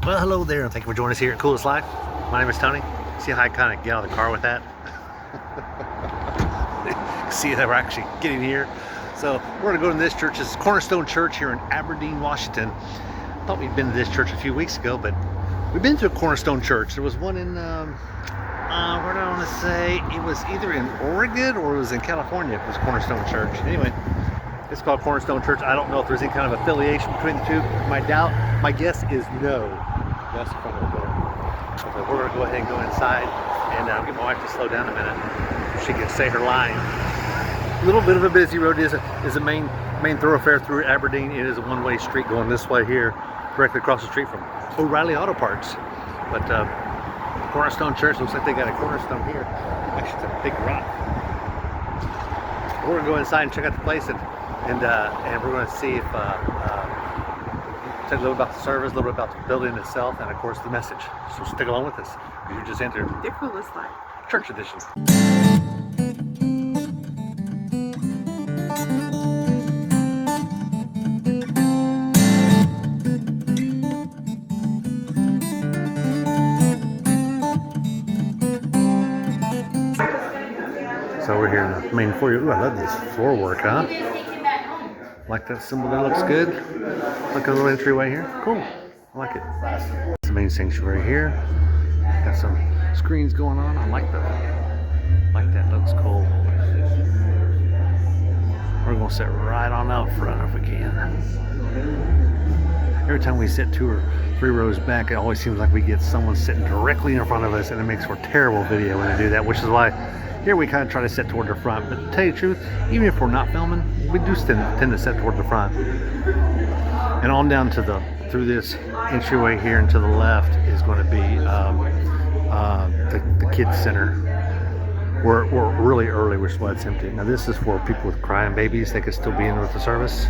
Well, hello there, and thank you for joining us here at Coolest Life. My name is Tony. See how I kind of get out of the car with that? See that we're actually getting here. So we're going to go to this church. This is Cornerstone Church here in Aberdeen, Washington. I thought we'd been to this church a few weeks ago, but we've been to a Cornerstone Church. There was one in, where do I want to say? It was either in Oregon or it was in California. It was Cornerstone Church. Anyway, it's called Cornerstone Church. I don't know if there's any kind of affiliation between the two. My guess is no. That's the front of the door. So we're going to go ahead and go inside and get my wife to slow down a minute so she can say her line. A little bit of a busy road. Is a main thoroughfare through Aberdeen. It is a one-way street going this way here, directly across the street from O'Reilly Auto Parts. But Cornerstone Church looks like they got a cornerstone here. Actually, it's a big rock. We're going to go inside and check out the place and we're going to see if talk a little about the service, a little bit about the building itself, and of course the message. So stick along with us. You just entered The Coolest Life Church Edition. So we're here in the main foyer. Ooh, I love this floor work, huh? Like that symbol there, looks good. Like a little entryway here. Cool. I like it. It's the main sanctuary here. Got some screens going on. I like that. Like that. Looks cool. We're gonna sit right on out front if we can. Every time we sit 2 or 3 rows back, it always seems like we get someone sitting directly in front of us, and it makes for a terrible video when they do that, which is why here we kind of try to sit toward the front. But to tell you the truth, even if we're not filming, we do tend to sit toward the front. And on down to through this entryway here and to the left is going to be the kids center. We're really early, which is why it's empty. Now this is for people with crying babies. They could still be in with the service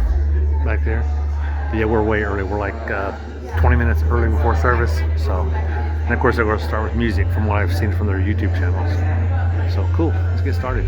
back there. But yeah, we're way early. We're like 20 minutes early before service. So, and of course they're going to start with music from what I've seen from their YouTube channels. So cool, let's get started.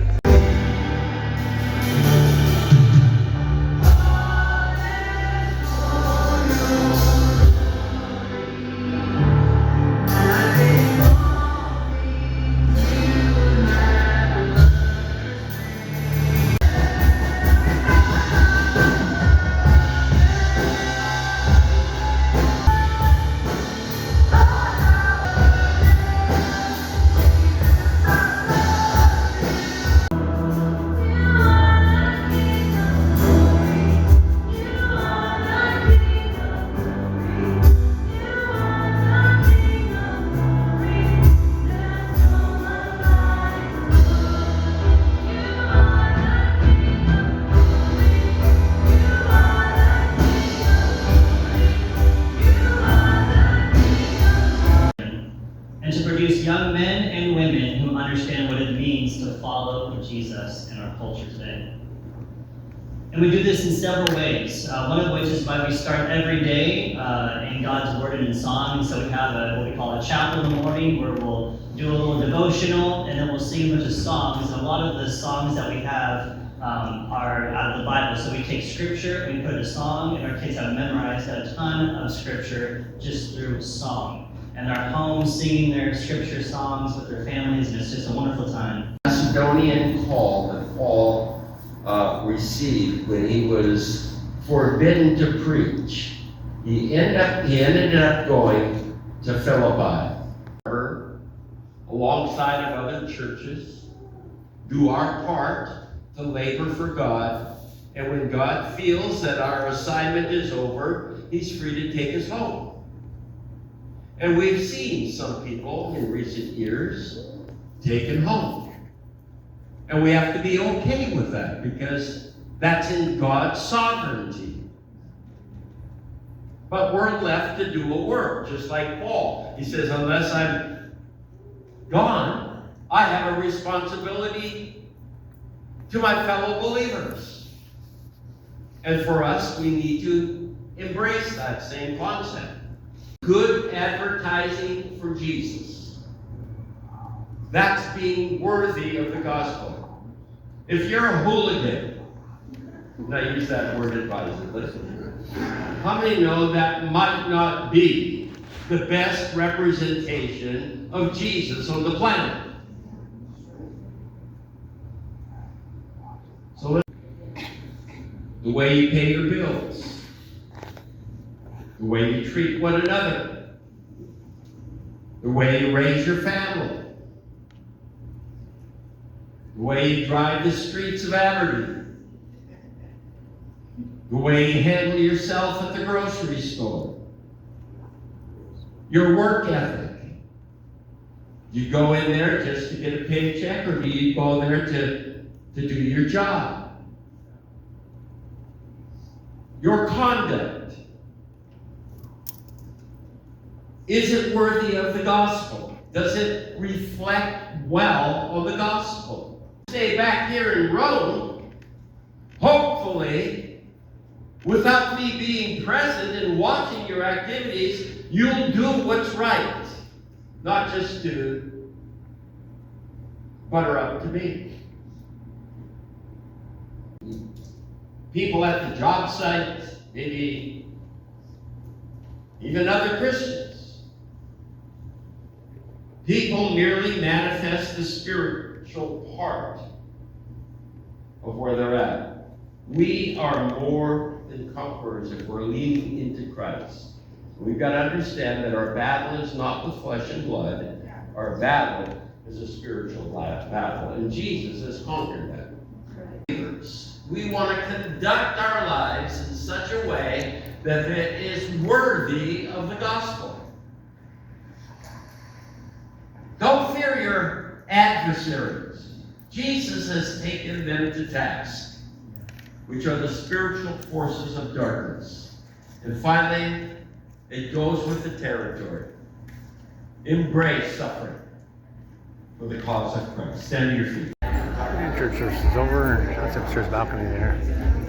Young men and women who understand what it means to follow Jesus in our culture today. And we do this in several ways. One of which is by we start every day in God's Word and in song. So we have what we call a chapel in the morning where we'll do a little devotional and then we'll sing a bunch of songs. And a lot of the songs that we have are out of the Bible. So we take scripture and we put in a song, and our kids have memorized a ton of scripture just through song. And they're home singing their scripture songs with their families, and it's just a wonderful time. Macedonian call that Paul received when he was forbidden to preach. He ended up going to Philippi. Alongside of other churches, do our part to labor for God, and when God feels that our assignment is over, He's free to take us home. And we've seen some people in recent years taken home. And we have to be okay with that because that's in God's sovereignty. But we're left to do a work, just like Paul. He says, unless I'm gone, I have a responsibility to my fellow believers. And for us, we need to embrace that same concept. Good advertising for Jesus. That's being worthy of the gospel. If you're a hooligan, and I use that word advisedly, how many know that might not be the best representation of Jesus on the planet. So the way you pay your bills, the way you treat one another, the way you raise your family, the way you drive the streets of Aberdeen, the way you handle yourself at the grocery store, your work ethic. You go in there just to get a paycheck, or do you go there to do your job? Your conduct. Is it worthy of the gospel? Does it reflect well on the gospel? Stay back here in Rome, hopefully, without me being present and watching your activities, you'll do what's right. Not just to butter up to me. People at the job site, maybe even other Christians. People merely manifest the spiritual part of where they're at. We are more than conquerors if we're leaning into Christ. We've got to understand that our battle is not with flesh and blood. Our battle is a spiritual battle, and Jesus has conquered that. We want to conduct our lives in such a way that it is worthy of the gospel. Don't fear your adversaries. Jesus has taken them to task, which are the spiritual forces of darkness. And finally, it goes with the territory. Embrace suffering for the cause of Christ. Stand to your feet. Church is over, and that's upstairs balcony there.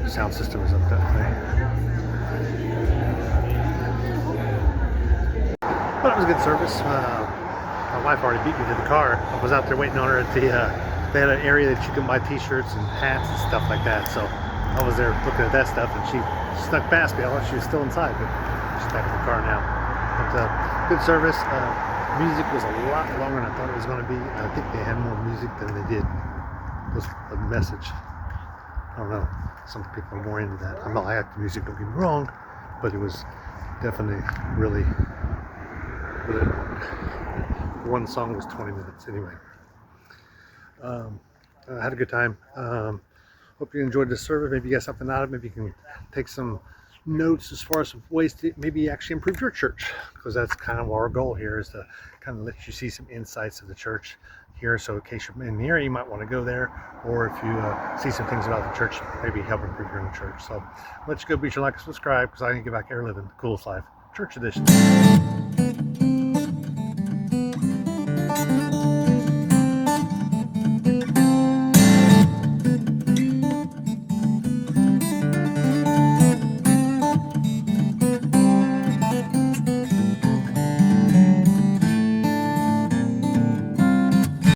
The sound system is up that way. But it was a good service. My wife already beat me to the car. I was out there waiting on her at the, they had an area that you can buy t-shirts and hats and stuff like that. So I was there looking at that stuff, and she snuck past me. I thought she was still inside, but she's back in the car now. But good service. Music was a lot longer than I thought it was going to be. I think they had more music than they did. Was a message. I don't know. Some people are more into that. I'm not like the music, don't get me wrong, but it was definitely really good. One song was 20 minutes anyway. I had a good time. Hope you enjoyed this service. Maybe you got something out of it. Maybe you can take some notes as far as ways to maybe actually improve your church, because that's kind of our goal here, is to kind of let you see some insights of the church here. So in case you're in the area, you might want to go there, or if you see some things about the church, maybe help improve your own church. So let's go. Be sure to like and subscribe, because I need to get back here living the coolest life, church edition.